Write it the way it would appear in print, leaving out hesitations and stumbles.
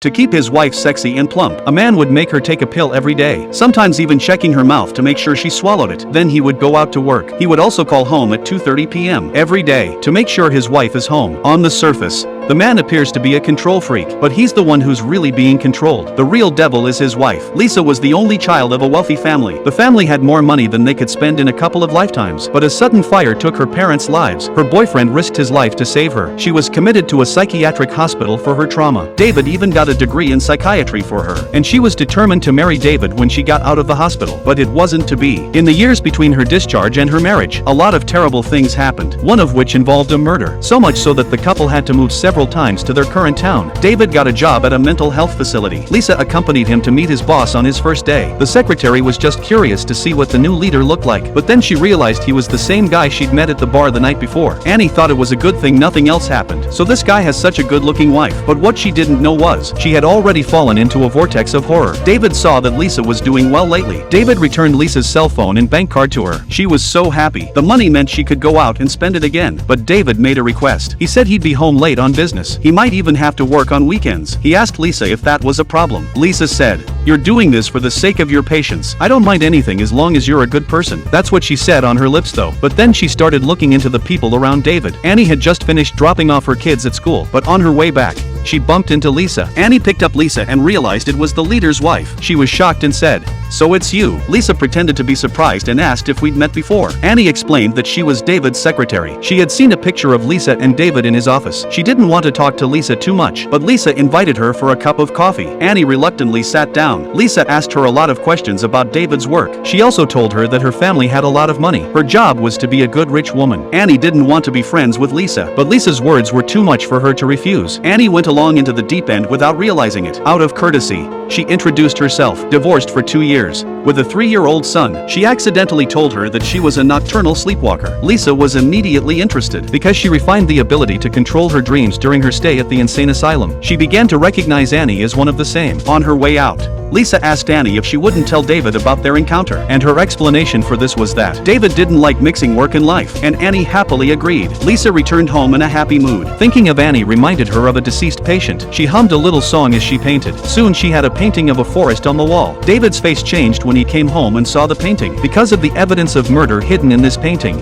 To keep his wife sexy and plump, a man would make her take a pill every day, sometimes even checking her mouth to make sure she swallowed it. Then he would go out to work. He would also call home at 2:30 p.m. every day to make sure his wife is home. On the surface, the man appears to be a control freak, but he's the one who's really being controlled. The real devil is his wife. Lisa was the only child of a wealthy family. The family had more money than they could spend in a couple of lifetimes, but a sudden fire took her parents' lives. Her boyfriend risked his life to save her. She was committed to a psychiatric hospital for her trauma. David even got a degree in psychiatry for her, and she was determined to marry David when she got out of the hospital. But it wasn't to be. In the years between her discharge and her marriage, a lot of terrible things happened, one of which involved a murder. So much so that the couple had to move several times to their current town. David got a job at a mental health facility. Lisa accompanied him to meet his boss on his first day. The secretary was just curious to see what the new leader looked like, but then she realized he was the same guy she'd met at the bar the night before. Annie thought it was a good thing nothing else happened. So this guy has such a good-looking wife. But what she didn't know was, she had already fallen into a vortex of horror. David saw that Lisa was doing well lately. David returned Lisa's cell phone and bank card to her. She was so happy. The money meant she could go out and spend it again. But David made a request. He said he'd be home late on business. He might even have to work on weekends. He asked Lisa if that was a problem. Lisa said, "You're doing this for the sake of your patients. I don't mind anything as long as you're a good person." That's what she said on her lips though. But then she started looking into the people around David. Annie had just finished dropping off her kids at school, but on her way back, she bumped into Lisa. Annie picked up Lisa and realized it was the leader's wife. She was shocked and said, "So it's you." Lisa pretended to be surprised and asked if we'd met before. Annie explained that she was David's secretary. She had seen a picture of Lisa and David in his office. She didn't want to talk to Lisa too much, but Lisa invited her for a cup of coffee. Annie reluctantly sat down. Lisa asked her a lot of questions about David's work. She also told her that her family had a lot of money. Her job was to be a good rich woman. Annie didn't want to be friends with Lisa, but Lisa's words were too much for her to refuse. Annie went along into the deep end without realizing it. Out of courtesy, she introduced herself. Divorced for 2 years, with a 3-year-old son, she accidentally told her that she was a nocturnal sleepwalker. Lisa was immediately interested because she refined the ability to control her dreams during her stay at the insane asylum. She began to recognize Annie as one of the same. On her way out, Lisa asked Annie if she wouldn't tell David about their encounter, and her explanation for this was that David didn't like mixing work and life, and Annie happily agreed. Lisa returned home in a happy mood. Thinking of Annie reminded her of a deceased patient. She hummed a little song as she painted. Soon she had a painting of a forest on the wall. David's face changed when he came home and saw the painting, because of the evidence of murder hidden in this painting.